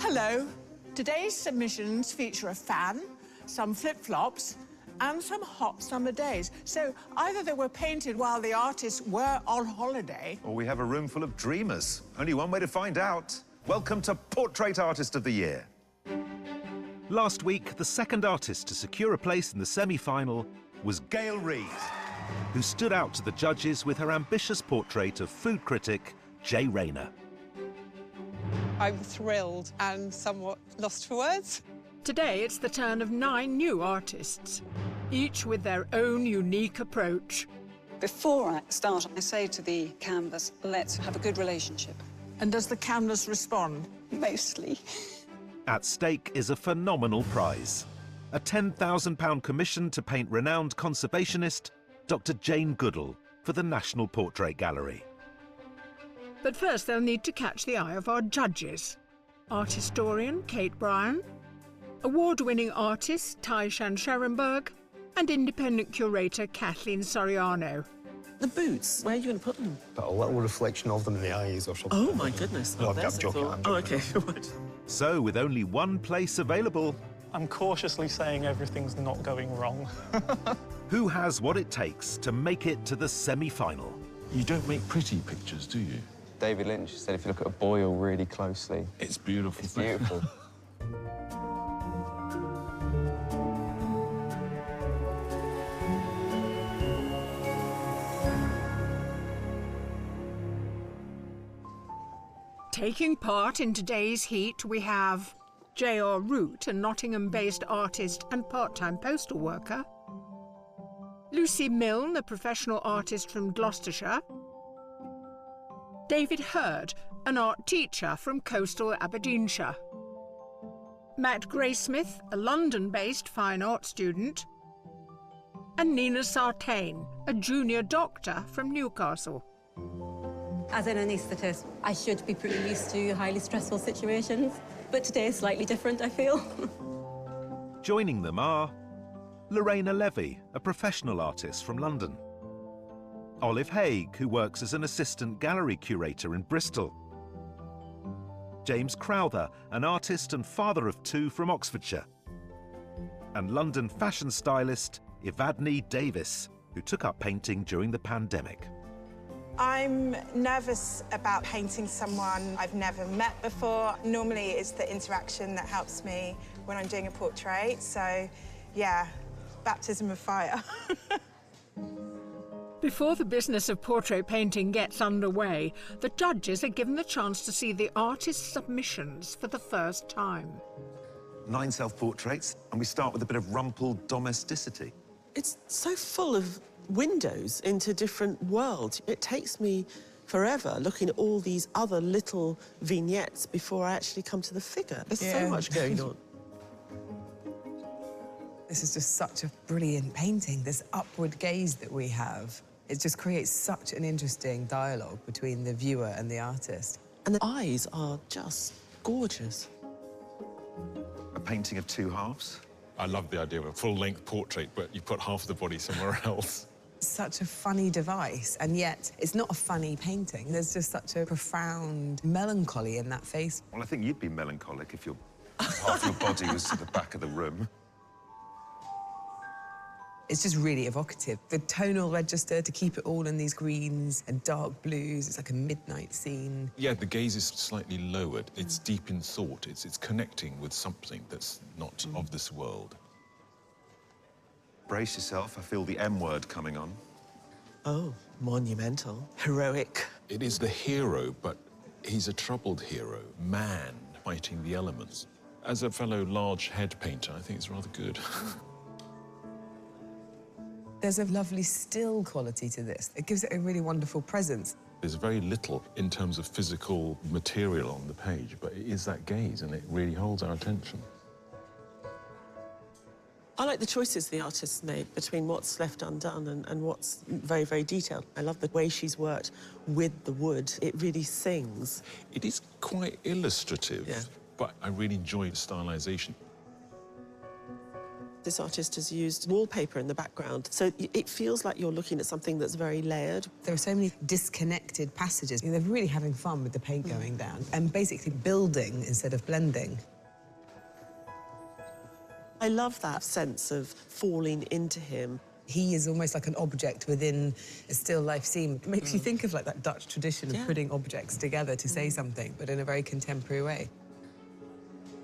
Hello. Today's submissions feature a fan, some flip-flops, and some hot summer days. So either they were painted while the artists were on holiday, or we have a room full of dreamers. Only one way to find out. Welcome to Portrait Artist of the Year. Last week, the second artist to secure a place in the semi-final was Gail Reed, who stood out to the judges with her ambitious portrait of food critic Jay Rayner. I'm thrilled and somewhat lost for words. Today, it's the turn of 9 new artists, each with their own unique approach. Before I start, I say to the canvas, let's have a good relationship. and does the canvas respond? Mostly. At stake is a phenomenal prize. A £10,000 commission to paint renowned conservationist Dr. Jane Goodall for the National Portrait Gallery. But first they'll need to catch the eye of our judges. Art historian Kate Bryan, award-winning artist Taishan Scherenberg, and independent curator Kathleen Soriano. The boots, where are you going to put them? Got a little reflection of them in the eyes or something. Oh, my goodness. No, Oh, I'm there's a joking, thought. I'm Oh, joking. OK. So, with only one place available, I'm cautiously saying everything's not going wrong. who has what it takes to make it to the semi-final? You don't make pretty pictures, do you? David Lynch said if you look at a boil really closely... It's beautiful. It's beautiful. Taking part in today's heat, we have J.R. Root, a Nottingham-based artist and part-time postal worker, Lucy Milne, a professional artist from Gloucestershire, David Hurd, an art teacher from coastal Aberdeenshire, Matt Graysmith, a London-based fine art student, and Nina Sartain, a junior doctor from Newcastle. As an anaesthetist, I should be pretty used to highly stressful situations, but today is slightly different, I feel. Joining them are Lorena Levy, a professional artist from London, Olive Haig, who works as an assistant gallery curator in Bristol, James Crowther, an artist and father of 2 from Oxfordshire, and London fashion stylist Evadne Davis, who took up painting during the pandemic. I'm nervous about painting someone I've never met before. Normally it's the interaction that helps me when I'm doing a portrait, so yeah, baptism of fire. Before the business of portrait painting gets underway, the judges are given the chance to see the artist's submissions for the first time. 9 self-portraits, and we start with a bit of rumpled domesticity. It's so full of windows into different worlds. It takes me forever looking at all these other little vignettes before I actually come to the figure. There's so much going on. This is just such a brilliant painting, this upward gaze that we have. It just creates such an interesting dialogue between the viewer and the artist. And the eyes are just gorgeous. A painting of 2 halves. I love the idea of a full-length portrait, but you put half of the body somewhere else. Such a funny device, and yet it's not a funny painting. There's just such a profound melancholy in that face. Well, I think you'd be melancholic if half your body was to the back of the room. It's just really evocative. The tonal register to keep it all in these greens and dark blues. It's like a midnight scene. Yeah, the gaze is slightly lowered. It's deep in thought. It's connecting with something that's not of this world. Brace yourself, I feel the M word coming on. Oh, monumental, heroic. It is the hero, but he's a troubled hero, man fighting the elements. As a fellow large head painter, I think it's rather good. There's a lovely still quality to this. It gives it a really wonderful presence. There's very little in terms of physical material on the page, but it is that gaze, and it really holds our attention. I like the choices the artist's made between what's left undone and what's very, very detailed. I love the way she's worked with the wood. It really sings. It is quite illustrative, but I really enjoy the stylization. This artist has used wallpaper in the background, so it feels like you're looking at something that's very layered. There are so many disconnected passages. They're really having fun with the paint going down and basically building instead of blending. I love that sense of falling into him. He is almost like an object within a still life scene. It makes you think of like that Dutch tradition of putting objects together to say something, but in a very contemporary way.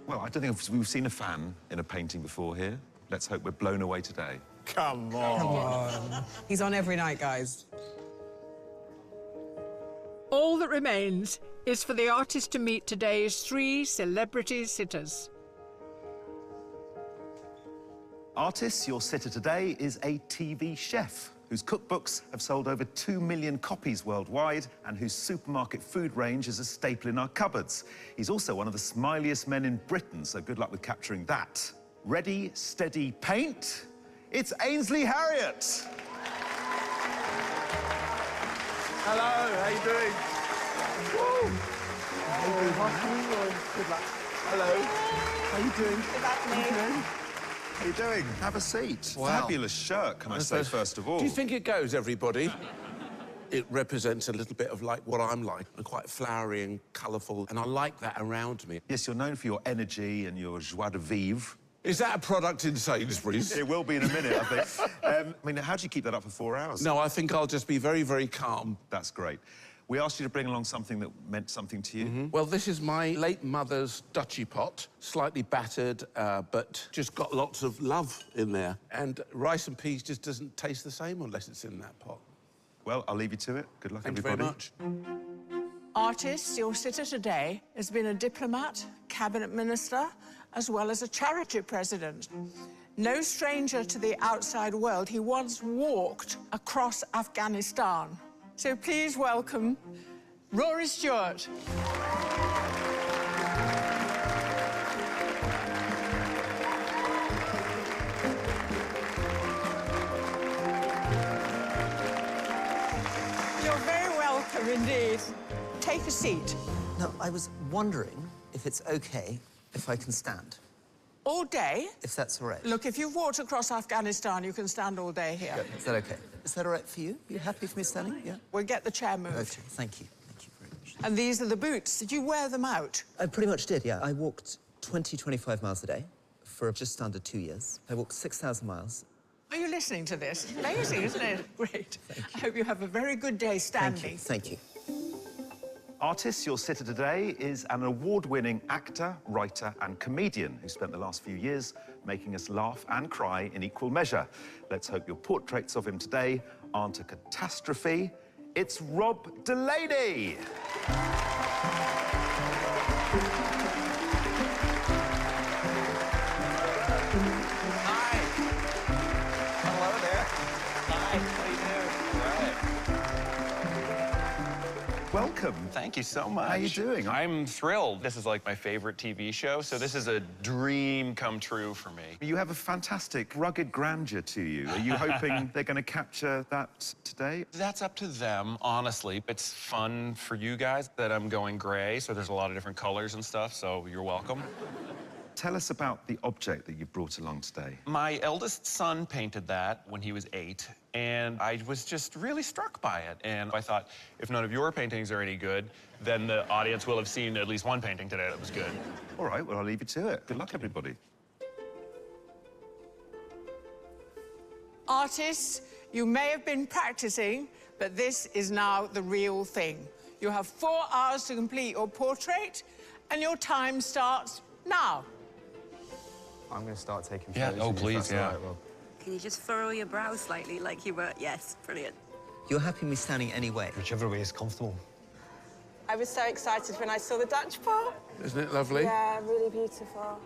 Well, I don't think we've seen a fan in a painting before here. Let's hope we're blown away today. Come on. Come on. He's on every night, guys. All that remains is for the artist to meet today's 3 celebrity sitters. Artist, your sitter today is a TV chef whose cookbooks have sold over 2 million copies worldwide and whose supermarket food range is a staple in our cupboards. He's also one of the smiliest men in Britain, so good luck with capturing that. Ready, steady, paint. It's Ainsley Harriott. Hello, how you doing? Woo. Good luck. Hello. How you doing? Good luck, mate. How you doing? Have a seat. Wow. Fabulous shirt, can I say, first of all. Do you think it goes, everybody? It represents a little bit of like what I'm like. I'm quite flowery and colourful, and I like that around me. Yes, you're known for your energy and your joie de vivre. Is that a product in Sainsbury's? It will be in a minute, I think. I mean, how do you keep that up for 4 hours? No, I think I'll just be very, very calm. That's great. We asked you to bring along something that meant something to you. Well, this is my late mother's Dutchy pot, slightly battered, but just got lots of love in there. And rice and peas just doesn't taste the same unless it's in that pot. Well, I'll leave you to it. Good luck, Thank everybody. you very much. Artist, your sitter today has been a diplomat, cabinet minister, as well as a charity president. No stranger to the outside world, he once walked across Afghanistan. So please welcome Rory Stewart. You're very welcome indeed. Take a seat. No, I was wondering if it's OK if I can stand. All day? If that's all right. Look, if you've walked across Afghanistan, you can stand all day here. Yeah, is that OK? Is that all right for you? Are you happy for me standing? Yeah? We'll get the chair moved. OK, thank you. Thank you very much. And these are the boots. Did you wear them out? I pretty much did, yeah. I walked 25 miles a day for just under 2 years. I walked 6,000 miles. Are you listening to this? It's amazing, isn't it? Great. I hope you have a very good day standing. Thank you. Artist, your sitter today is an award-winning actor, writer and comedian who spent the last few years making us laugh and cry in equal measure. Let's hope your portraits of him today aren't a catastrophe. It's Rob Delaney. Hi. Hello there. Hi, how you doing? All right. Welcome. Thank you so much. How you doing? I'm thrilled. This is like my favorite TV show, so this is a dream come true for me. You have a fantastic, rugged grandeur to you. Are you hoping they're going to capture that today? That's up to them, honestly. It's fun for you guys that I'm going gray, so there's a lot of different colors and stuff, so you're welcome. Tell us about the object that you brought along today. My eldest son painted that when he was 8, and I was just really struck by it. And I thought, if none of your paintings are any good, then the audience will have seen at least one painting today that was good. All right, well, I'll leave you to it. Good luck, everybody. Artists, you may have been practicing, but this is now the real thing. You have 4 hours to complete your portrait, and your time starts now. I'm going to start taking Yeah, photos. oh, if please, that's all yeah. right, Rob. Can you just furrow your brow slightly like you were? Yes, brilliant. You're happy me standing any way? Whichever way is comfortable. I was so excited when I saw the Dutch pot. Isn't it lovely? Yeah, really beautiful.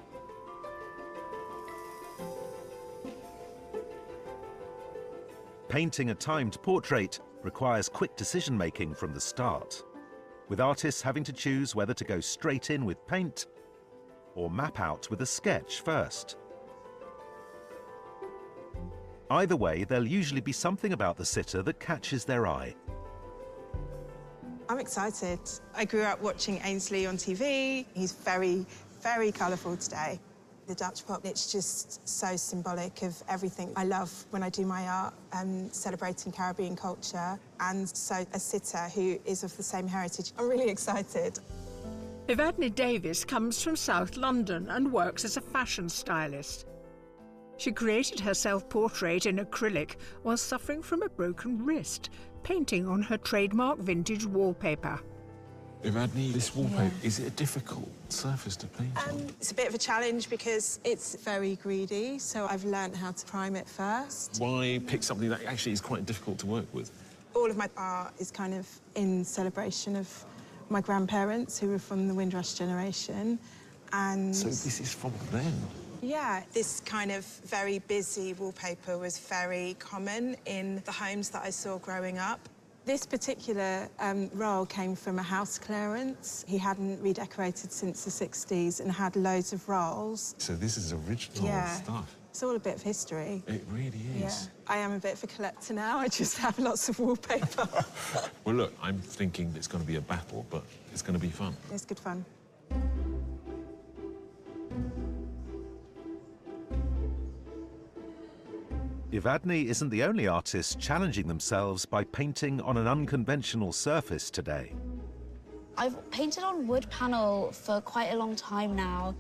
Painting a timed portrait requires quick decision-making from the start, with artists having to choose whether to go straight in with paint or map out with a sketch first. Either way, there'll usually be something about the sitter that catches their eye. I'm excited. I grew up watching Ainsley on TV. He's very, very colourful today. The Dutch pot, it's just so symbolic of everything I love when I do my art, celebrating Caribbean culture. And so a sitter who is of the same heritage, I'm really excited. Evadne Davis comes from South London and works as a fashion stylist. She created her self-portrait in acrylic while suffering from a broken wrist, painting on her trademark vintage wallpaper. Evadne, this wallpaper, is it a difficult surface to paint on? It's a bit of a challenge because it's very greedy, so I've learned how to prime it first. Why pick something that actually is quite difficult to work with? All of my art is kind of in celebration of my grandparents, who were from the Windrush generation, and... So this is from them? Yeah, this kind of very busy wallpaper was very common in the homes that I saw growing up. This particular roll came from a house clearance. He hadn't redecorated since the 60s and had loads of rolls. So this is original stuff? It's all a bit of history. It really is. Yeah. I am a bit of a collector now. I just have lots of wallpaper. Well, look, I'm thinking it's going to be a battle, but it's going to be fun. It's good fun. Evadne isn't the only artist challenging themselves by painting on an unconventional surface today. I've painted on wood panel for quite a long time now.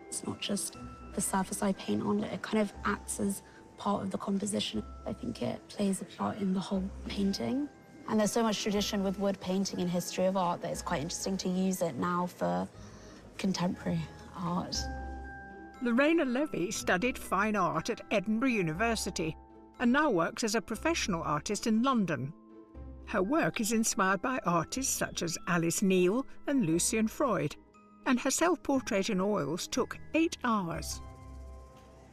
It's not just the surface I paint on, it kind of acts as part of the composition. I think it plays a part in the whole painting. And there's so much tradition with wood painting in history of art that it's quite interesting to use it now for contemporary art. Lorena Levy studied fine art at Edinburgh University and now works as a professional artist in London. Her work is inspired by artists such as Alice Neal and Lucian Freud, and her self-portrait in oils took 8 hours.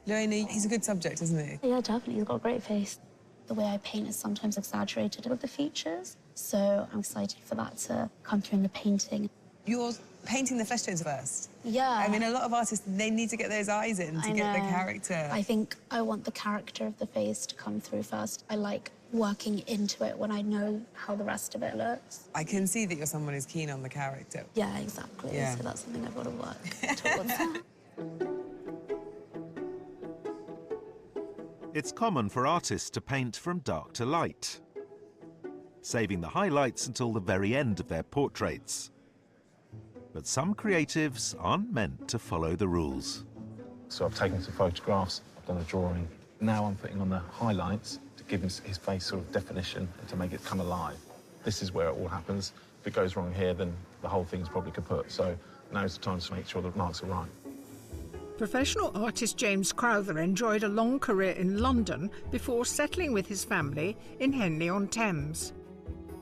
Lorena, he's a good subject, isn't he? Yeah, definitely. He's got a great face. The way I paint is sometimes exaggerated with the features, so I'm excited for that to come through in the painting. You're painting the flesh tones first? Yeah. I mean, a lot of artists, they need to get those eyes in to get the character. I think I want the character of the face to come through first. I like working into it when I know how the rest of it looks. I can see that you're someone who's keen on the character. Yeah, exactly. Yeah. So that's something I've got to work towards. It's common for artists to paint from dark to light, saving the highlights until the very end of their portraits. But some creatives aren't meant to follow the rules. So I've taken some photographs, I've done a drawing. Now I'm putting on the highlights to give his face sort of definition and to make it come alive. This is where it all happens. If it goes wrong here, then the whole thing's probably kaput. So now's the time to make sure the marks are right. Professional artist James Crowther enjoyed a long career in London before settling with his family in Henley-on-Thames.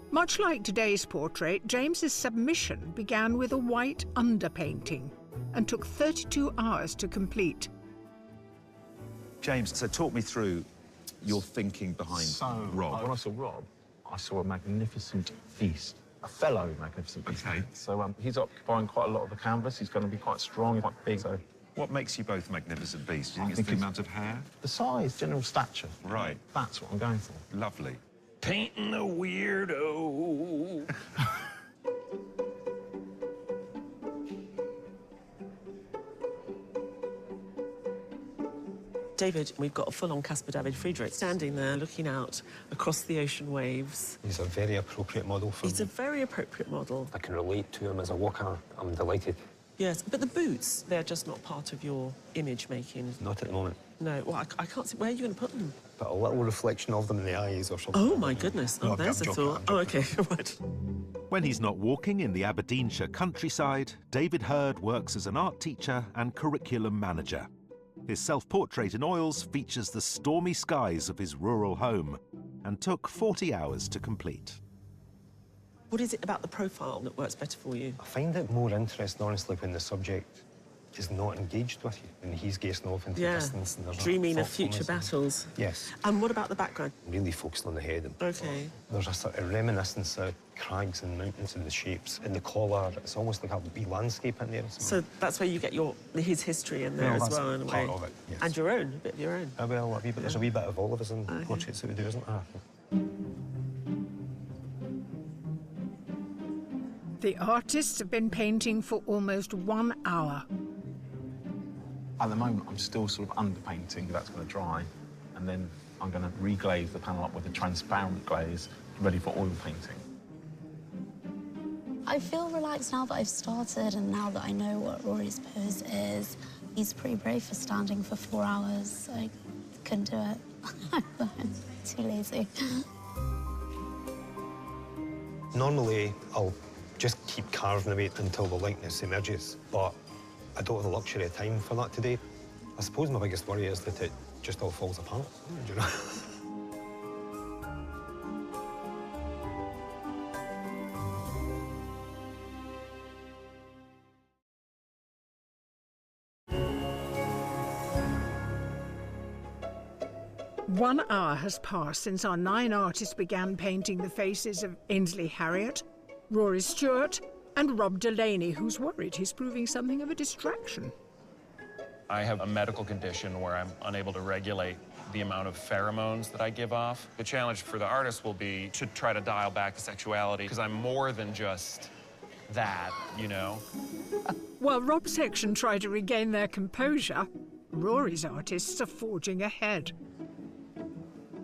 Much like today's portrait, James's submission began with a white underpainting and took 32 hours to complete. James, so talk me through your thinking behind Rob. When I saw Rob, I saw a magnificent beast, a fellow magnificent beast. Okay. So he's occupying quite a lot of the canvas. He's going to be quite strong, quite big. So what makes you both magnificent beasts? Do you think it's the amount of hair? The size, general stature. Right. That's what I'm going for. Lovely. Painting a weirdo. David, we've got a full-on Caspar David Friedrich standing there looking out across the ocean waves. He's a very appropriate model for me. He's a very appropriate model. I can relate to him as a walker. I'm delighted. Yes, but the boots, they're just not part of your image-making. Not at the moment. No, well, I can't see. Where are you going to put them? But a little reflection of them in the eyes or something. Oh, my goodness. No, Oh, there's a thought. Oh, OK, right. When he's not walking in the Aberdeenshire countryside, David Hurd works as an art teacher and curriculum manager. His self-portrait in oils features the stormy skies of his rural home and took 40 hours to complete. What is it about the profile that works better for you? I find it more interesting, honestly, when the subject is not engaged with you and he's gazing off into the distance. And there's Dreaming of future battles. Yes. And what about the background? Really focused on the head. OK. There's a sort of reminiscence of crags and mountains and the shapes. In the collar, it's almost like a wee landscape in there. So that's where you get his history in there as well, in a way. Part of it, yes. And your own, a bit of your own. Well, there's a wee bit of all of us in portraits that we do, isn't there? The artists have been painting for almost 1 hour. At the moment, I'm still sort of underpainting. That's going to dry, and then I'm going to reglaze the panel up with a transparent glaze, ready for oil painting. I feel relaxed now that I've started and now that I know what Rory's pose is. He's pretty brave for standing for 4 hours. I couldn't do it. I'm too lazy. Normally, I'll just keep carving away until the likeness emerges, but I don't have the luxury of time for that today. I suppose my biggest worry is that it just all falls apart, you know? One hour has passed since our 9 artists began painting the faces of Ainsley Harriott, Rory Stewart, and Rob Delaney, who's worried he's proving something of a distraction. I have a medical condition where I'm unable to regulate the amount of pheromones that I give off. The challenge for the artist will be to try to dial back the sexuality, because I'm more than just that, you know? While Rob's section try to regain their composure, Rory's artists are forging ahead.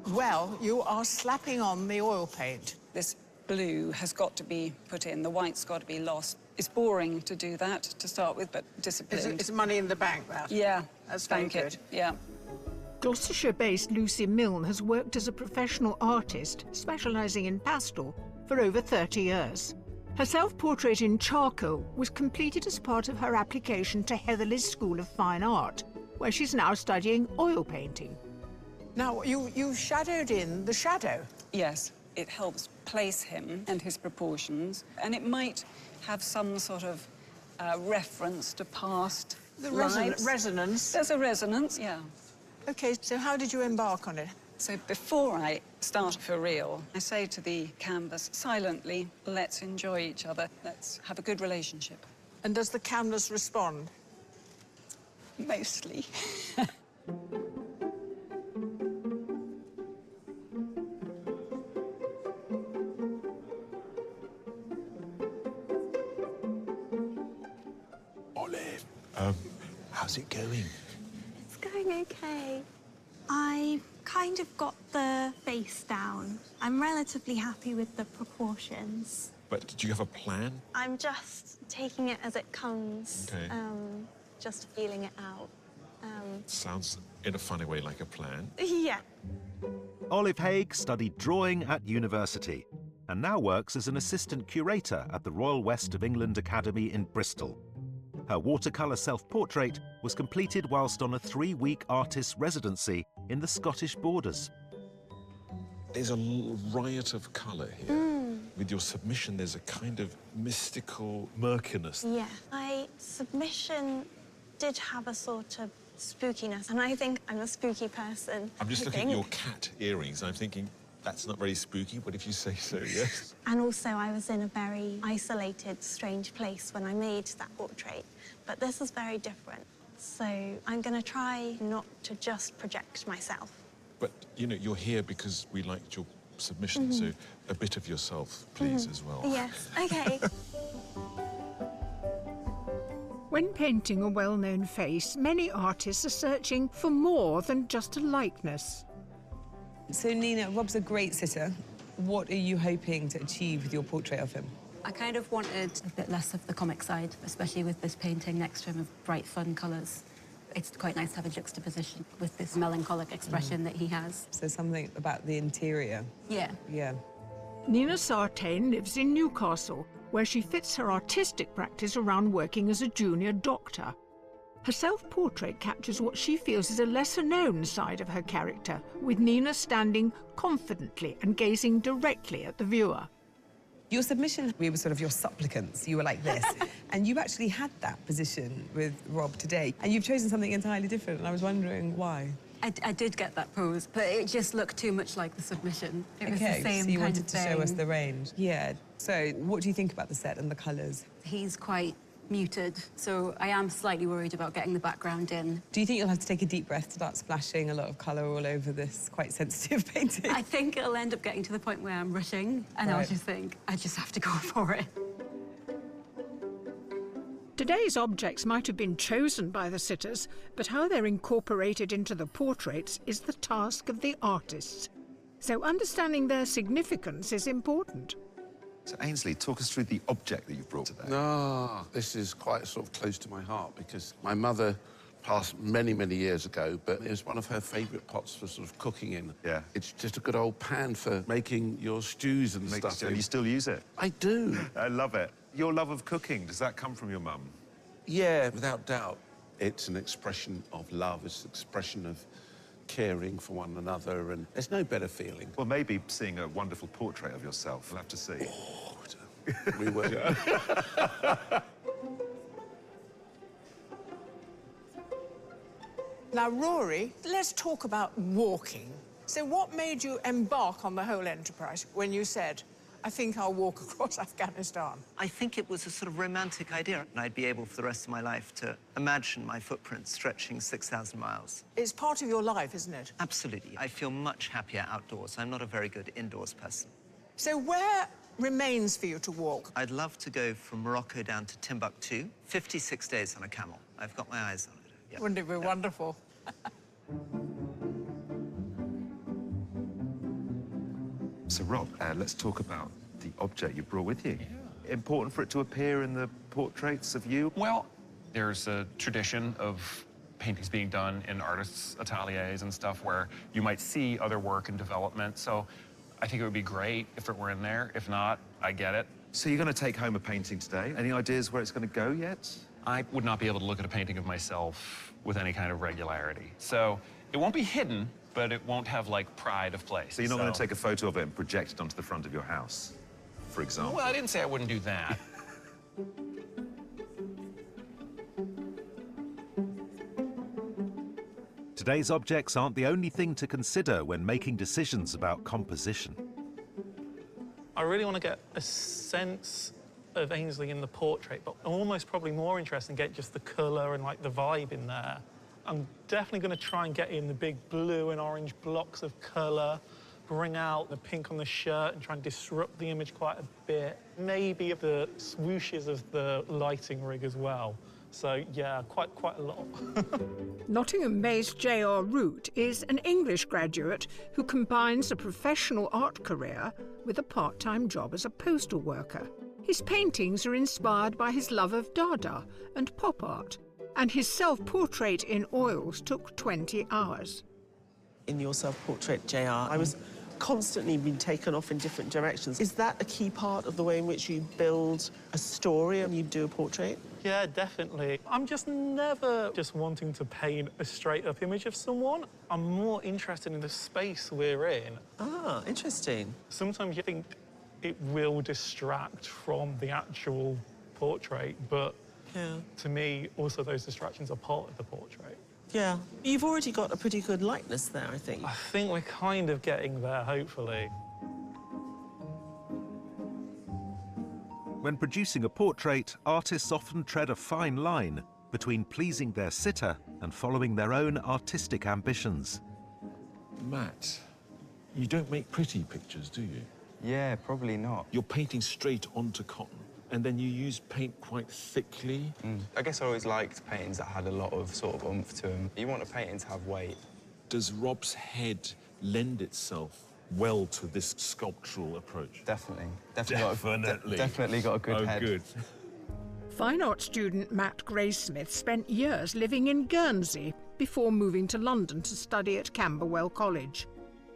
Well, you are slapping on the oil paint. This blue has got to be put in. The white's got to be lost. It's boring to do that to start with, but disciplined. It's money in the bank, that. Yeah, That's very thank it. Yeah. Gloucestershire-based Lucy Milne has worked as a professional artist, specialising in pastel, for over 30 years. Her self-portrait in charcoal was completed as part of her application to Heatherley's School of Fine Art, where she's now studying oil painting. Now, you shadowed in the shadow. Yes, it helps place him and his proportions, and it might have some sort of reference to past lives. Resonance. There's a resonance, yeah. OK, so how did you embark on it? So before I start for real, I say to the canvas, silently, let's enjoy each other. Let's have a good relationship. And does the canvas respond? Mostly. Olive, how's it going? It's going okay. I've kind of got the face down. I'm relatively happy with the proportions. But do you have a plan? I'm just taking it as it comes. Okay. Just feeling it out. Sounds, in a funny way, like a plan. Yeah. Olive Haig studied drawing at university and now works as an assistant curator at the Royal West of England Academy in Bristol. Her watercolour self-portrait was completed whilst on a 3-week artist's residency in the Scottish borders. There's a riot of colour here. With your submission, there's a kind of mystical murkiness. Yeah. My submission did have a sort of spookiness, and I think I'm a spooky person. I'm just looking at your cat earrings, and I'm thinking, that's not very spooky, but if you say so, yes. And also, I was in a very isolated, strange place when I made that portrait. But this is very different. So I'm going to try not to just project myself. But, you know, you're here because we liked your submission, so a bit of yourself, please, as well. Yes, OK. When painting a well-known face, many artists are searching for more than just a likeness. So, Nina, Rob's a great sitter. What are you hoping to achieve with your portrait of him? I kind of wanted a bit less of the comic side, especially with this painting next to him of bright, fun colours. It's quite nice to have a juxtaposition with this melancholic expression that he has. So something about the interior. Yeah. Yeah. Nina Sartain lives in Newcastle, where she fits her artistic practice around working as a junior doctor. Her self-portrait captures what she feels is a lesser-known side of her character, with Nina standing confidently and gazing directly at the viewer. Your submission, we were sort of your supplicants. You were like this. And you actually had that position with Rob today. And you've chosen something entirely different, and I was wondering why. I did get that pose, but it just looked too much like the submission. It was the same so you kind wanted of to show us thing. the range. Yeah. So what do you think about the set and the colours? He's quite muted, so I am slightly worried about getting the background in. Do you think you'll have to take a deep breath to start splashing a lot of colour all over this quite sensitive painting? I think it'll end up getting to the point where I'm rushing, and I'll just think, I just have to go for it. Today's objects might have been chosen by the sitters, but how they're incorporated into the portraits is the task of the artists. So understanding their significance is important. So Ainsley, talk us through the object that you've brought today. This is quite sort of close to my heart because my mother passed many, many years ago, but it was one of her favourite pots for sort of cooking in. Yeah. It's just a good old pan for making your stews and stuff. And you still use it? I do. I love it. Your love of cooking, does that come from your mum? Yeah, without doubt. It's an expression of love. It's an expression of caring for one another, and there's no better feeling. Well, maybe seeing a wonderful portrait of yourself. We'll have to see. Oh, we will. Now, Rory, let's talk about walking. So what made you embark on the whole enterprise when you said, I think I'll walk across Afghanistan? I think it was a sort of romantic idea, and I'd be able for the rest of my life to imagine my footprint stretching 6,000 miles. It's part of your life, isn't it? Absolutely. I feel much happier outdoors. I'm not a very good indoors person. So where remains for you to walk? I'd love to go from Morocco down to Timbuktu, 56 days on a camel. I've got my eyes on it. Yeah. Wouldn't it be wonderful? So, Rob, let's talk about the object you brought with you. Yeah. Important for it to appear in the portraits of you? Well, there's a tradition of paintings being done in artists' ateliers and stuff where you might see other work in development. So I think it would be great if it were in there. If not, I get it. So you're going to take home a painting today. Any ideas where it's going to go yet? I would not be able to look at a painting of myself with any kind of regularity. So it won't be hidden, but it won't have, like, pride of place. So you're not going to take a photo of it and project it onto the front of your house, for example? Well, I didn't say I wouldn't do that. Today's objects aren't the only thing to consider when making decisions about composition. I really want to get a sense of Ainsley in the portrait, but I'm almost probably more interested in getting just the colour and, like, the vibe in there. I'm definitely going to try and get in the big blue and orange blocks of colour, bring out the pink on the shirt and try and disrupt the image quite a bit. Maybe the swooshes of the lighting rig as well. So, yeah, quite a lot. Nottingham-based J.R. Root is an English graduate who combines a professional art career with a part-time job as a postal worker. His paintings are inspired by his love of Dada and pop art, and his self-portrait in oils took 20 hours. In your self-portrait, JR, I was constantly being taken off in different directions. Is that a key part of the way in which you build a story and you do a portrait? Yeah, definitely. I'm just never just wanting to paint a straight-up image of someone. I'm more interested in the space we're in. Ah, interesting. Sometimes you think it will distract from the actual portrait, but to me, also those distractions are part of the portrait. Yeah. You've already got a pretty good likeness there, I think. I think we're kind of getting there, hopefully. When producing a portrait, artists often tread a fine line between pleasing their sitter and following their own artistic ambitions. Matt, you don't make pretty pictures, do you? Yeah, probably not. You're painting straight onto cotton, and then you use paint quite thickly. I guess I always liked paintings that had a lot of sort of oomph to them. You want a painting to have weight. Does Rob's head lend itself well to this sculptural approach? Definitely. Definitely got a good head. Good. Fine art student Matt Graysmith spent years living in Guernsey before moving to London to study at Camberwell College.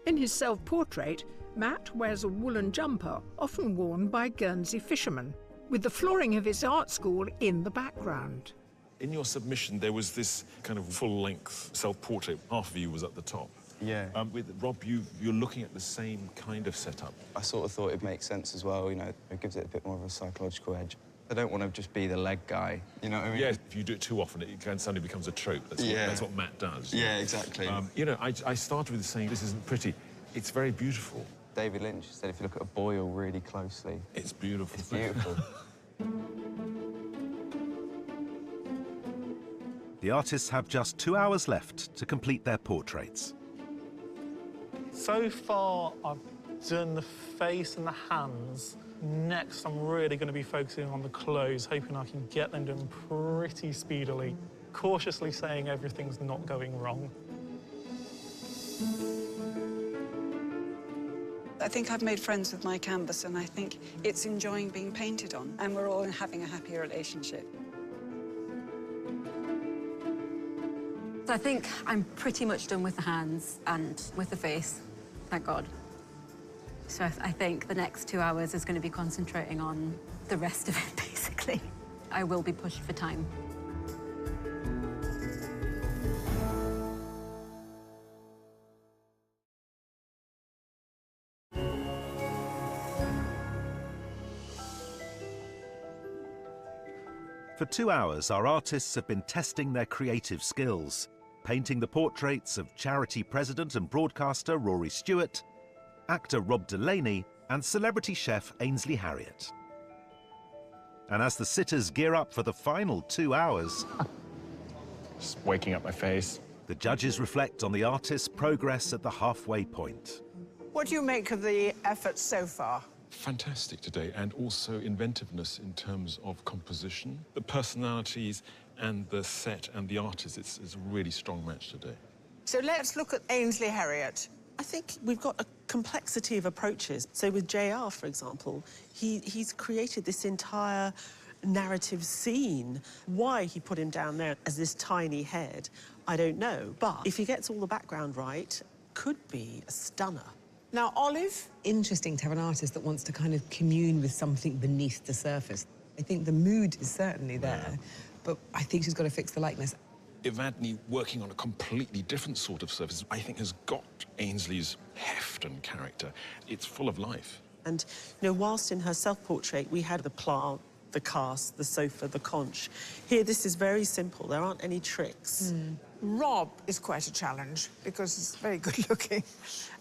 In his self-portrait, Matt wears a woolen jumper, often worn by Guernsey fishermen, with the flooring of his art school in the background. In your submission, there was this kind of full-length self-portrait. Half of you was at the top. Yeah. With Rob, you're looking at the same kind of setup. I sort of thought it'd make sense as well, you know, it gives it a bit more of a psychological edge. I don't want to just be the leg guy, you know what I mean? Yeah, if you do it too often, it kind of suddenly becomes a trope. That's what Matt does. Yeah, exactly. You know, I started with saying this isn't pretty. It's very beautiful. David Lynch said if you look at a boil really closely... It's beautiful. It's beautiful. The artists have just 2 hours left to complete their portraits. So far, I've done the face and the hands, Next, I'm really going to be focusing on the clothes, hoping I can get them done pretty speedily, cautiously saying everything's not going wrong. I think I've made friends with my canvas, and I think it's enjoying being painted on, and we're all having a happy relationship. So I think I'm pretty much done with the hands and with the face, thank God. So I think the next 2 hours is going to be concentrating on the rest of it, basically. I will be pushed for time. For 2 hours, our artists have been testing their creative skills, painting the portraits of charity president and broadcaster Rory Stewart, actor Rob Delaney, and celebrity chef Ainsley Harriott. And as the sitters gear up for the final 2 hours... Just waking up my face. The judges reflect on the artist's progress at the halfway point. What do you make of the efforts so far? Fantastic today, and also inventiveness in terms of composition. The personalities and the set and the artists, it's a really strong match today. So let's look at Ainsley Harriott. I think we've got a complexity of approaches. So with JR, for example, he's created this entire narrative scene. Why he put him down there as this tiny head, I don't know. But if he gets all the background right, could be a stunner. Now, Olive? Interesting to have an artist that wants to kind of commune with something beneath the surface. I think the mood is certainly there, but I think she's got to fix the likeness. Evadne working on a completely different sort of surface, I think, has got Ainsley's heft and character. It's full of life. And, you know, whilst in her self-portrait, we had the plant, the cast, the sofa, the conch. Here, this is very simple. There aren't any tricks. Rob is quite a challenge because he's very good-looking,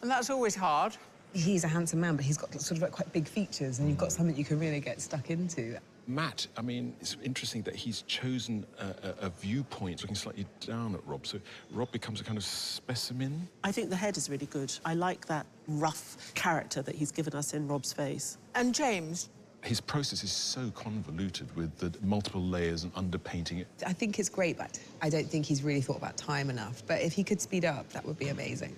and that's always hard. He's a handsome man, but he's got sort of like quite big features, and you've got something you can really get stuck into. Matt, I mean, it's interesting that he's chosen a viewpoint looking slightly down at Rob, so Rob becomes a kind of specimen. I think the head is really good. I like that rough character that he's given us in Rob's face. And James? His process is so convoluted with the multiple layers and underpainting it. I think it's great, but I don't think he's really thought about time enough. But if he could speed up, that would be amazing.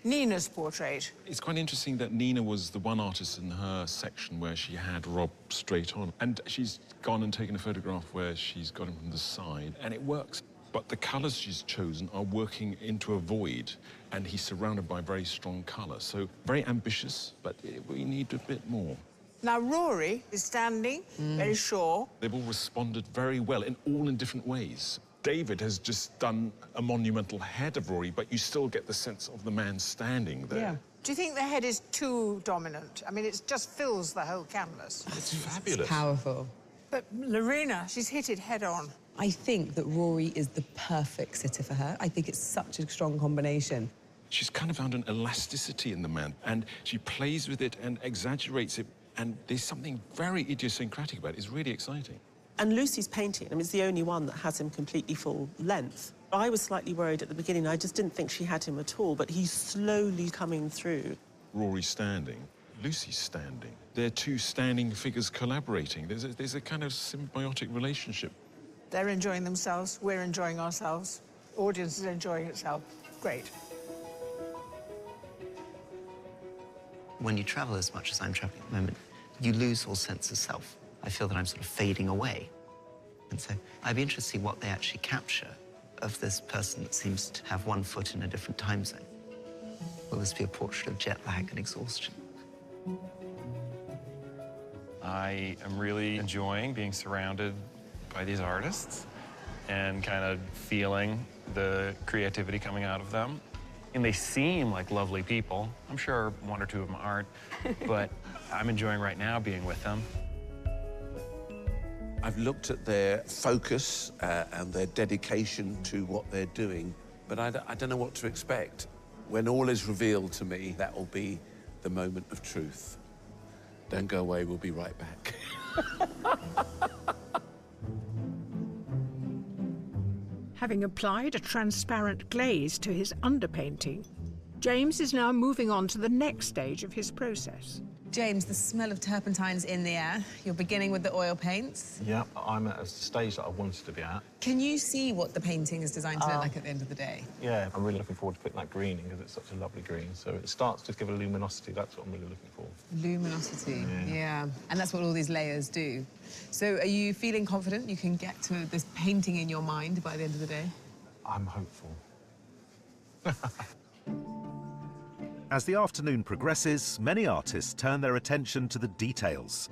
Nina's portrait. It's quite interesting that Nina was the one artist in her section where she had Rob straight on. And she's gone and taken a photograph where she's got him from the side, and it works. But the colours she's chosen are working into a void, and he's surrounded by very strong colour. So very ambitious, but we need a bit more. Now, Rory is standing, very sure. They've all responded very well, all in different ways. David has just done a monumental head of Rory, but you still get the sense of the man standing there. Yeah. Do you think the head is too dominant? I mean, it just fills the whole canvas. It's fabulous. It's powerful. But Lorena, she's hit it head on. I think that Rory is the perfect sitter for her. I think it's such a strong combination. She's kind of found an elasticity in the man, and she plays with it and exaggerates it. And there's something very idiosyncratic about it. It's really exciting. And Lucy's painting, I mean, it's the only one that has him completely full length. I was slightly worried at the beginning. I just didn't think she had him at all, but he's slowly coming through. Rory's standing, Lucy's standing. They're two standing figures collaborating. There's a kind of symbiotic relationship. They're enjoying themselves, we're enjoying ourselves. Audience is enjoying itself. Great. When you travel as much as I'm traveling at the moment, you lose all sense of self. I feel that I'm sort of fading away. And so I'd be interested to see what they actually capture of this person that seems to have one foot in a different time zone. Will this be a portrait of jet lag and exhaustion? I am really enjoying being surrounded by these artists and kind of feeling the creativity coming out of them. And they seem like lovely people. I'm sure one or two of them aren't, but I'm enjoying right now being with them. I've looked at their focus and their dedication to what they're doing, but I don't know what to expect. When all is revealed to me, that will be the moment of truth. Don't go away, we'll be right back. Having applied a transparent glaze to his underpainting, James is now moving on to the next stage of his process. James, the smell of turpentine's in the air. You're beginning with the oil paints. Yeah, I'm at a stage that I wanted to be at. Can you see what the painting is designed to look like at the end of the day? Yeah, I'm really looking forward to putting that green in because it's such a lovely green. So it starts to give a luminosity. That's what I'm really looking for. Luminosity, yeah. And that's what all these layers do. So are you feeling confident you can get to this painting in your mind by the end of the day? I'm hopeful. As the afternoon progresses, many artists turn their attention to the details,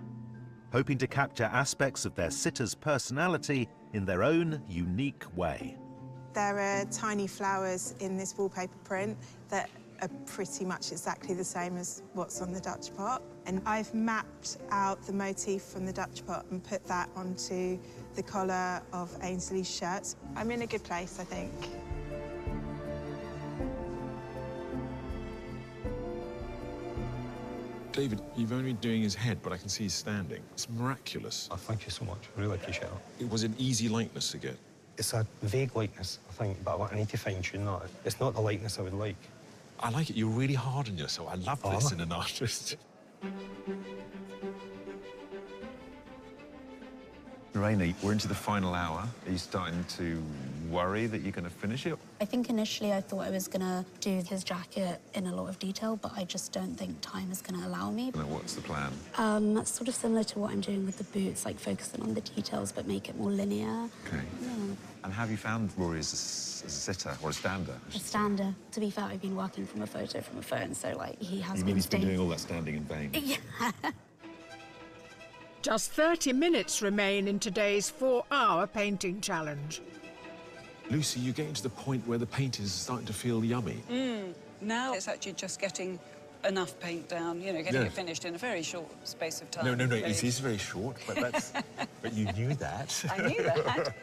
hoping to capture aspects of their sitter's personality in their own unique way. There are tiny flowers in this wallpaper print that are pretty much exactly the same as what's on the Dutch pot. And I've mapped out the motif from the Dutch pot and put that onto the collar of Ainsley's shirt. I'm in a good place, I think. David, you've only been doing his head, but I can see he's standing. It's miraculous. Oh, thank you so much. I really appreciate it. It was an easy likeness to get. It's a vague likeness, I think, but I need to fine-tune that. It's not the likeness I would like. I like it. You're really hard on yourself. I love this in an artist. Lorena, we're into the final hour. Are you starting to worry that you're going to finish it? I think initially I thought I was going to do his jacket in a lot of detail, but I just don't think time is going to allow me. What's the plan? Sort of similar to what I'm doing with the boots, like focusing on the details but make it more linear. OK. Yeah. And have you found Rory as a sitter or a stander? A stander. To be fair, I've been working from a photo from a phone, so, like, he has You been mean he's been staying... doing all that standing in vain? Yeah. Just 30 minutes remain in today's 4-hour painting challenge. Lucy, you're getting to the point where the paint is starting to feel yummy. Now it's actually just getting enough paint down, you know, getting it finished in a very short space of time. No, really. it is very short, but that's... but you knew that. I knew that.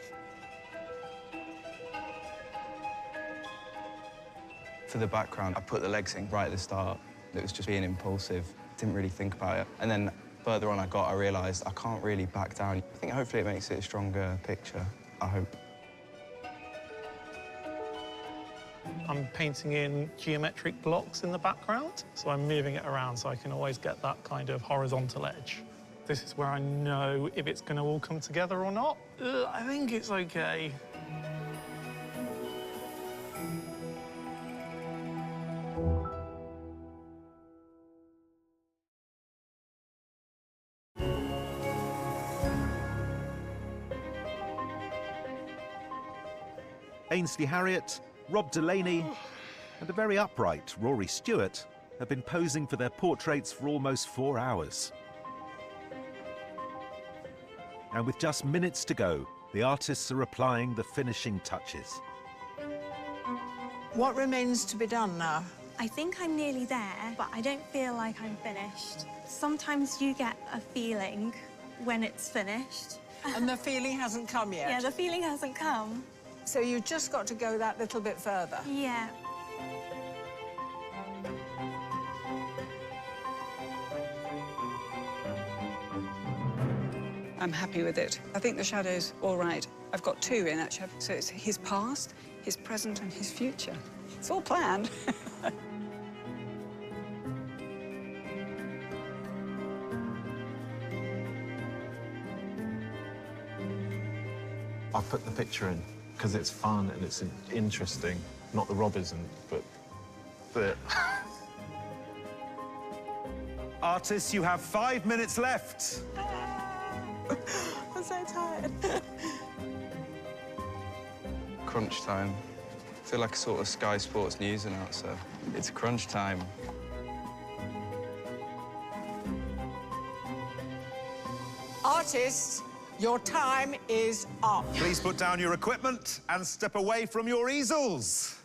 For the background, I put the legs in right at the start. It was just being impulsive. Didn't really think about it. And then further on I realised I can't really back down. I think hopefully it makes it a stronger picture, I hope. I'm painting in geometric blocks in the background, so I'm moving it around so I can always get that kind of horizontal edge. This is where I know if it's going to all come together or not. I think it's OK. Ainsley Harriott, Rob Delaney, and a very upright Rory Stewart have been posing for their portraits for almost 4 hours. And with just minutes to go, the artists are applying the finishing touches. What remains to be done now? I think I'm nearly there, but I don't feel like I'm finished. Sometimes you get a feeling when it's finished. And the feeling hasn't come yet? Yeah, the feeling hasn't come. So you've just got to go that little bit further? Yeah. I'm happy with it. I think the shadow's all right. I've got 2 in, actually. So it's his past, his present, and his future. It's all planned. I put the picture in because it's fun and it's interesting. Not the Rob isn't, but the... Artists, you have 5 minutes left. I'm so tired. Crunch time. I feel like a sort of Sky Sports News announcer. It's crunch time. Artists, your time is up. Please put down your equipment and step away from your easels.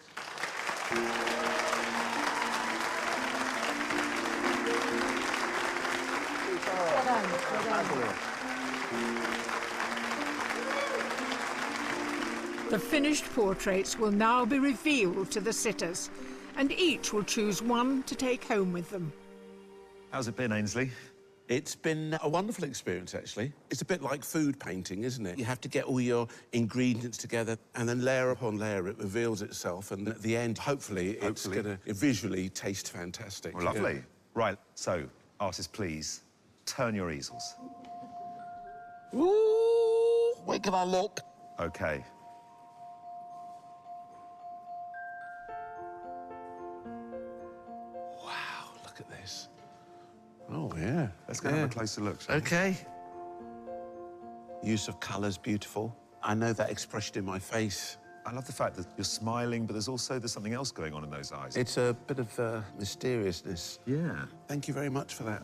The finished portraits will now be revealed to the sitters, and each will choose one to take home with them. How's it been, Ainsley? It's been a wonderful experience, actually. It's a bit like food painting, isn't it? You have to get all your ingredients together, and then layer upon layer, it reveals itself, and at the end, hopefully. It's going to visually taste fantastic. Well, lovely. Yeah. Right, so Artists, please, turn your easels. Ooh, where can I look? OK. Wow, look at this. Oh, yeah. Let's go have a closer look, shall we? OK. Use of colour's beautiful. I know that expression in my face. I love the fact that you're smiling, but there's something else going on in those eyes. It's a bit of mysteriousness. Yeah. Thank you very much for that.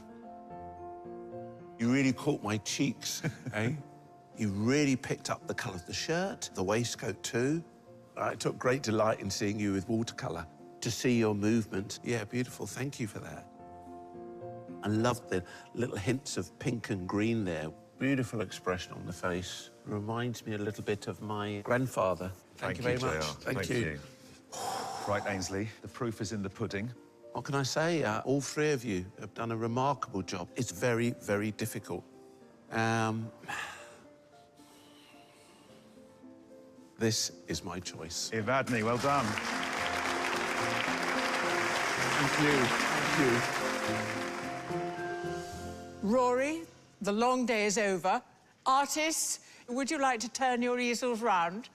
You really caught my cheeks, eh? You really picked up the colour of the shirt, the waistcoat too. I took great delight in seeing you with watercolour. To see your movement, yeah, beautiful. Thank you for that. I loved the little hints of pink and green there. Beautiful expression on the face. Reminds me a little bit of my grandfather. Thank you very much. Thank you. Right, Ainsley, the proof is in the pudding. What can I say? All three of you have done a remarkable job. It's very, very difficult. This is my choice. Evadne, well done. Thank you. Thank you. Rory, the long day is over. Artists, would you like to turn your easels round?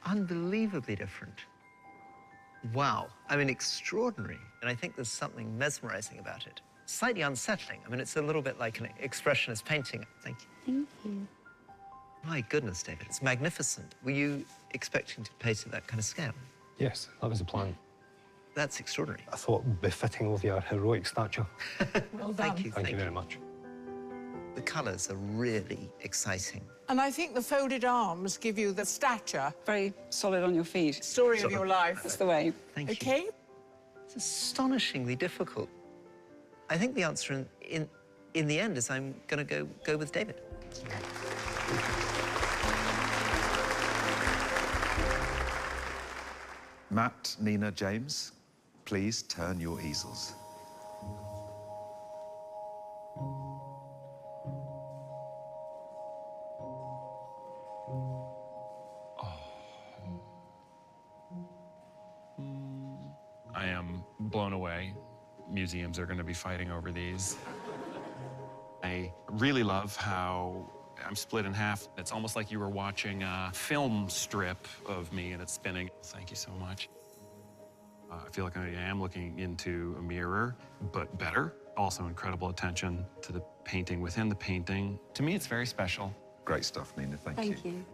Unbelievably different. Wow. I mean, extraordinary. And I think there's something mesmerizing about it. Slightly unsettling. I mean, it's a little bit like an expressionist painting. Thank you. Thank you. My goodness, David, it's magnificent. Were you expecting to paint at that kind of scale? Yes, that was the plan. That's extraordinary. I thought befitting of your heroic stature. Well done. Thank you. Thank you very much. The colours are really exciting. And I think the folded arms give you the stature. Very solid on your feet. Story of your life. That's the way. Thank you. OK? It's astonishingly difficult. I think the answer in the end is I'm going to go with David. Matt, Nina, James, please turn your easels. I am blown away. Museums are going to be fighting over these. I really love how I'm split in half. It's almost like you were watching a film strip of me and it's spinning. Thank you so much. I feel like I am looking into a mirror, but better. Also incredible attention to the painting within the painting. To me, it's very special. Great stuff, Nina. Thank you.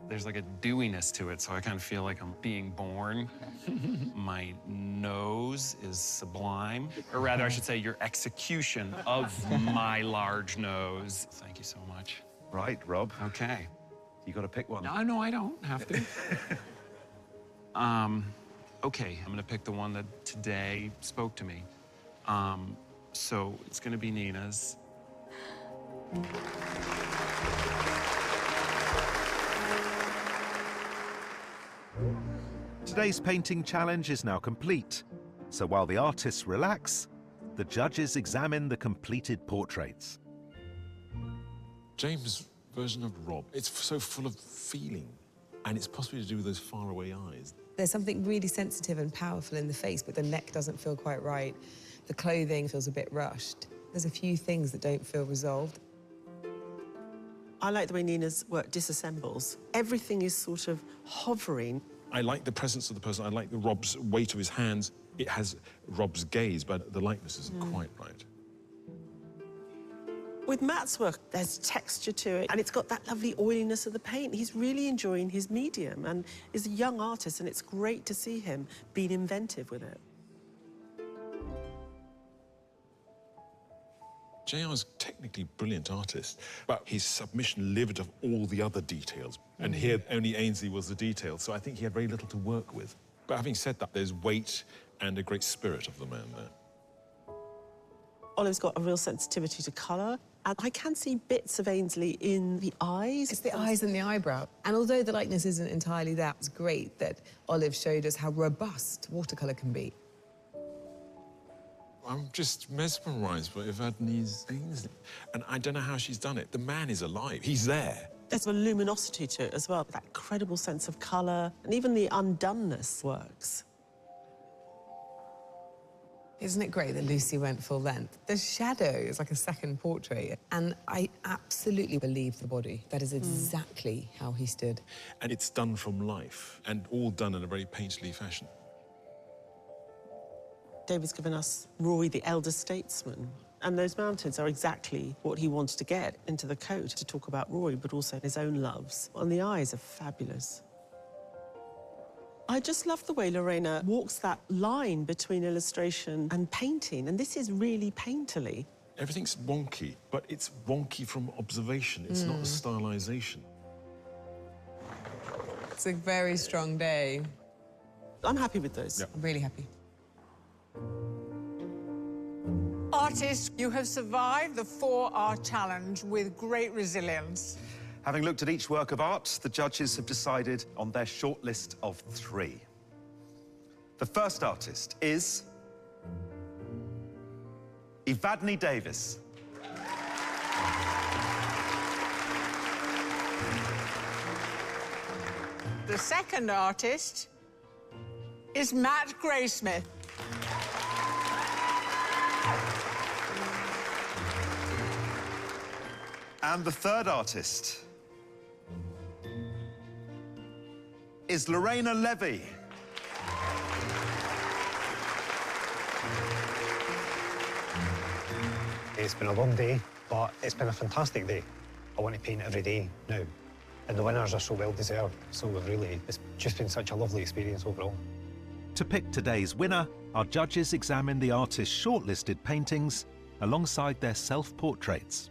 There's like a dewiness to it, so I kind of feel like I'm being born. My nose is sublime. Or rather, I should say, your execution of my large nose. Thank you so much. Right, Rob. Okay. You got to pick one. No, I don't have to. Okay, I'm gonna pick the one that today spoke to me. So it's gonna be Nina's. Today's painting challenge is now complete. So while the artists relax, the judges examine the completed portraits. James' version of Rob, it's so full of feeling, and it's possibly to do with those faraway eyes. There's something really sensitive and powerful in the face, but the neck doesn't feel quite right. The clothing feels a bit rushed. There's a few things that don't feel resolved. I like the way Nina's work disassembles. Everything is sort of hovering. I like the presence of the person. I like the Rob's weight of his hands. It has Rob's gaze, but the likeness isn't quite right. With Matt's work, there's texture to it, and it's got that lovely oiliness of the paint. He's really enjoying his medium, and is a young artist, and it's great to see him being inventive with it. JR's technically brilliant artist, but his submission lived of all the other details. And here, only Ainsley was the detail, so I think he had very little to work with. But having said that, there's weight and a great spirit of the man there. Olive's got a real sensitivity to colour, and I can see bits of Ainsley in the eyes. It's the eyes and the eyebrow. And although the likeness isn't entirely that, it's great that Olive showed us how robust watercolour can be. I'm just mesmerised by Evadne's Ainsley. And I don't know how she's done it. The man is alive. He's there. There's a luminosity to it as well, that incredible sense of colour, and even the undoneness works. Isn't it great that Lucy went full length? The shadow is like a second portrait, and I absolutely believe the body. That is exactly how he stood. And it's done from life, and all done in a very painterly fashion. David's given us Rory, the elder statesman, and those mountains are exactly what he wanted to get into the coat, to talk about Rory, but also his own loves. And the eyes are fabulous. I just love the way Lorena walks that line between illustration and painting, and this is really painterly. Everything's wonky, but it's wonky from observation. It's not a stylization. It's a very strong day. I'm happy with those. Yep. I'm really happy. Artists, you have survived the 4-hour challenge with great resilience. Having looked at each work of art, the judges have decided on their shortlist of 3. The first artist is Evadne Davis. The second artist is Matt Graysmith. And the third artist is Lorena Levy. It's been a long day, but it's been a fantastic day. I want to paint every day now. And the winners are so well deserved. So it's just been such a lovely experience overall. To pick today's winner, our judges examine the artist's shortlisted paintings alongside their self-portraits.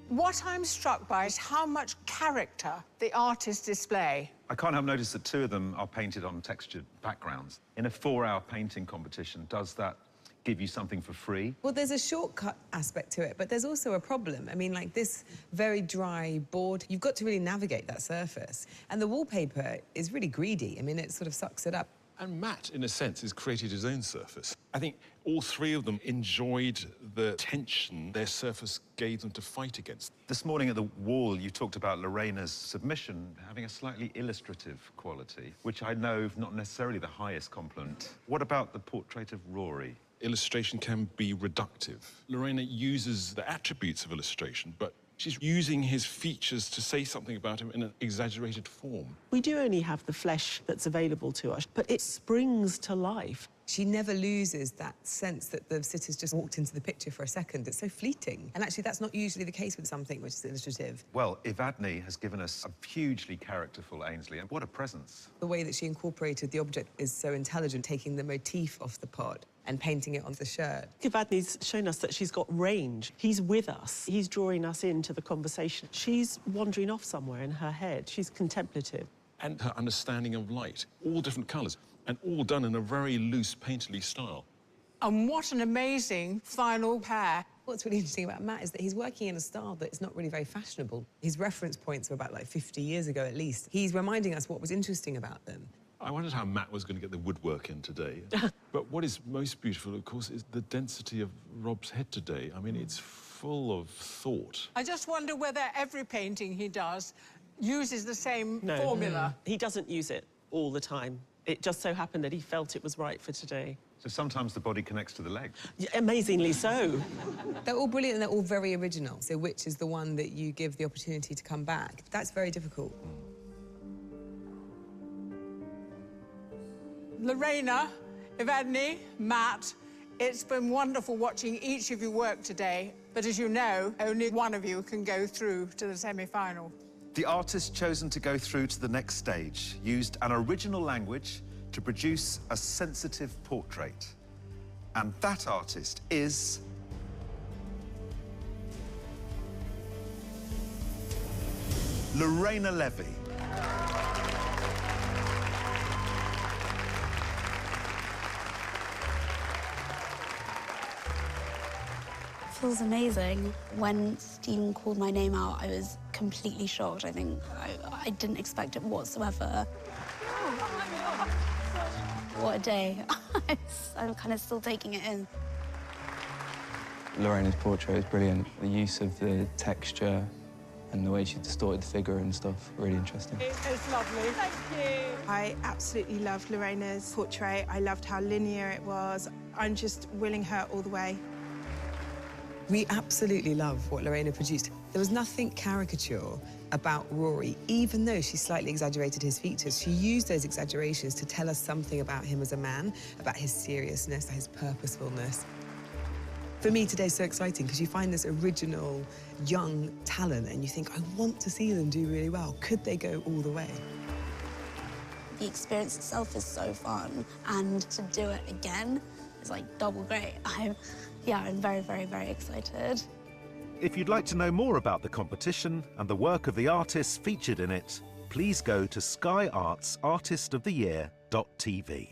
What I'm struck by is how much character the artists display. I can't help notice that 2 of them are painted on textured backgrounds. In a 4-hour painting competition, does that give you something for free? Well, there's a shortcut aspect to it, but there's also a problem. I mean, like this very dry board, you've got to really navigate that surface. And the wallpaper is really greedy. I mean, it sort of sucks it up. And Matt, in a sense, has created his own surface. I think all 3 of them enjoyed the tension their surface gave them to fight against. This morning at the wall, you talked about Lorena's submission having a slightly illustrative quality, which I know is not necessarily the highest compliment. What about the portrait of Rory? Illustration can be reductive. Lorena uses the attributes of illustration, but she's using his features to say something about him in an exaggerated form. We do only have the flesh that's available to us, but it springs to life. She never loses that sense that the sitter's just walked into the picture for a second. It's so fleeting. And actually, that's not usually the case with something which is illustrative. Well, Evadne has given us a hugely characterful Ainsley, and what a presence. The way that she incorporated the object is so intelligent, taking the motif off the pot and painting it onto the shirt. Evadne's shown us that she's got range. He's with us. He's drawing us into the conversation. She's wandering off somewhere in her head. She's contemplative. And her understanding of light, all different colours, and all done in a very loose, painterly style. And what an amazing final pair. What's really interesting about Matt is that he's working in a style that's not really very fashionable. His reference points are about, like, 50 years ago at least. He's reminding us what was interesting about them. I wondered how Matt was going to get the woodwork in today. But what is most beautiful, of course, is the density of Rob's head today. I mean, it's full of thought. I just wonder whether every painting he does uses the same formula. He doesn't use it all the time. It just so happened that he felt it was right for today. So sometimes the body connects to the leg. Yeah, amazingly so. They're all brilliant and they're all very original. So which is the one that you give the opportunity to come back? That's very difficult. Lorena, Evadne, Matt, it's been wonderful watching each of you work today. But as you know, only one of you can go through to the semi-final. The artist chosen to go through to the next stage used an original language to produce a sensitive portrait. And that artist is Lorena Levy. Feels amazing. When Stephen called my name out, I was completely shocked. I think I didn't expect it whatsoever. What a day. I'm kind of still taking it in. Lorena's portrait is brilliant. The use of the texture and the way she distorted the figure and stuff, really interesting. It's lovely. Thank you. I absolutely loved Lorena's portrait. I loved how linear it was. I'm just willing her all the way. We absolutely love what Lorena produced. There was nothing caricature about Rory, even though she slightly exaggerated his features. She used those exaggerations to tell us something about him as a man, about his seriousness, his purposefulness. For me, today's so exciting because you find this original, young talent and you think, I want to see them do really well. Could they go all the way? The experience itself is so fun, and to do it again is like double great. I'm very, very, very excited. If you'd like to know more about the competition and the work of the artists featured in it, please go to skyartsartistoftheyear.tv.